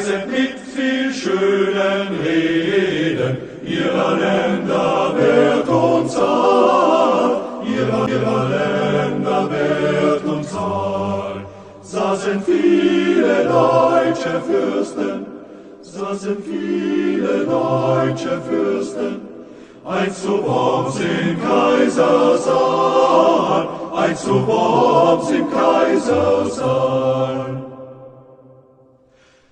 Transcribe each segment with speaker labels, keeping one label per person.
Speaker 1: Mit viel schönen Reden ihrer Länder Wert und Zahl, ihrer Länder Wert und Zahl. Saßen viele deutsche Fürsten, einst zu Worms im Kaisersaal, einst zu Worms im Kaisersaal.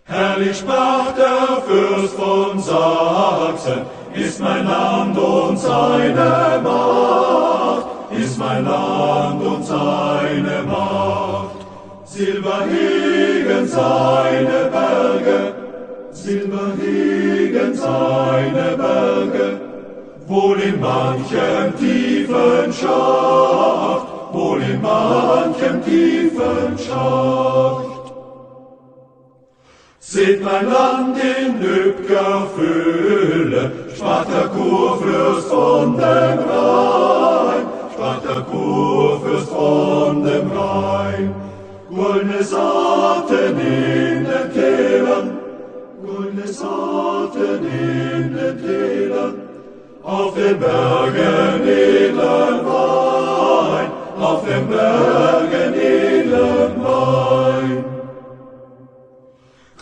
Speaker 1: Herrlich sprach der Fürst von Sachsen, ist mein Land und seine Macht, ist mein Land und seine Macht. Silber hegen seine Berge, Silber hegen seine Berge, wohl in manchem tiefen Schacht, wohl in manchem tiefen Schacht. Seht mein Land in üpp'ger Fülle, sprach der Kurfürst von dem Rhein, sprach der Kurfürst von dem Rhein. Goldene Saaten in den Tälern, goldene Saaten in den Tälern, auf den Bergen edlen Wein, auf den Bergen edlen Wein.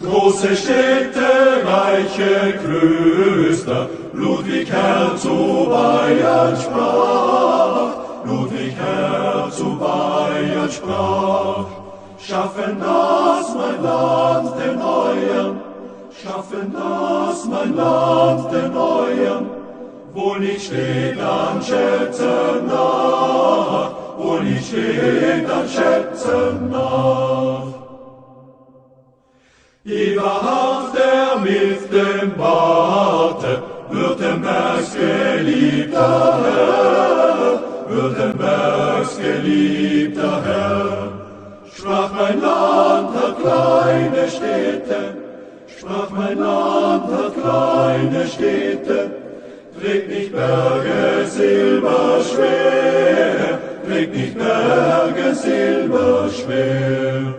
Speaker 1: Große Städte, reiche Klöster, Ludwig Herr zu Bayern sprach, Ludwig Herr zu Bayern sprach. Schaffen das mein Land den Euern, schaffen das mein Land den Euern, wo nicht steht an Schätzen nach, wo nicht steht an Schätzen nach. Eberhard, der mit dem Barte, Württembergs geliebter Herr, Württembergs geliebter Herr. Sprach mein Land hat kleine Städte, sprach mein Land hat kleine Städte, trägt nicht Berge Silber schwer, trägt nicht Berge Silber schwer.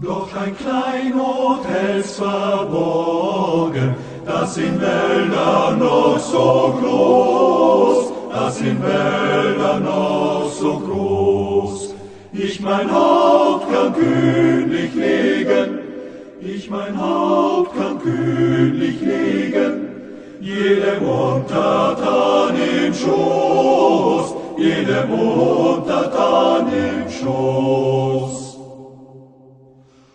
Speaker 1: Doch ein Kleinod hält's verborgen, das in Wäldern noch so groß, das in Wäldern noch so groß. Ich mein Haupt kann kühnlich legen, ich mein Haupt kann kühnlich legen, jedem Untertan im Schoß, jedem Untertan im Schoß.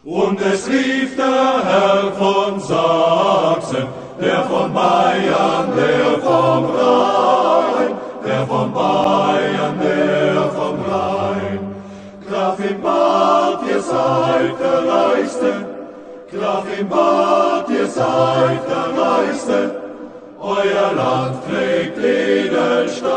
Speaker 1: Und es rief der Herr von Sachsen, der von Bayern, der vom Rhein, der von Bayern, der vom Rhein. Graf im Bad, ihr seid der Reichste, Graf im Bad, ihr seid der Reichste, euer Land trägt Edelstahl.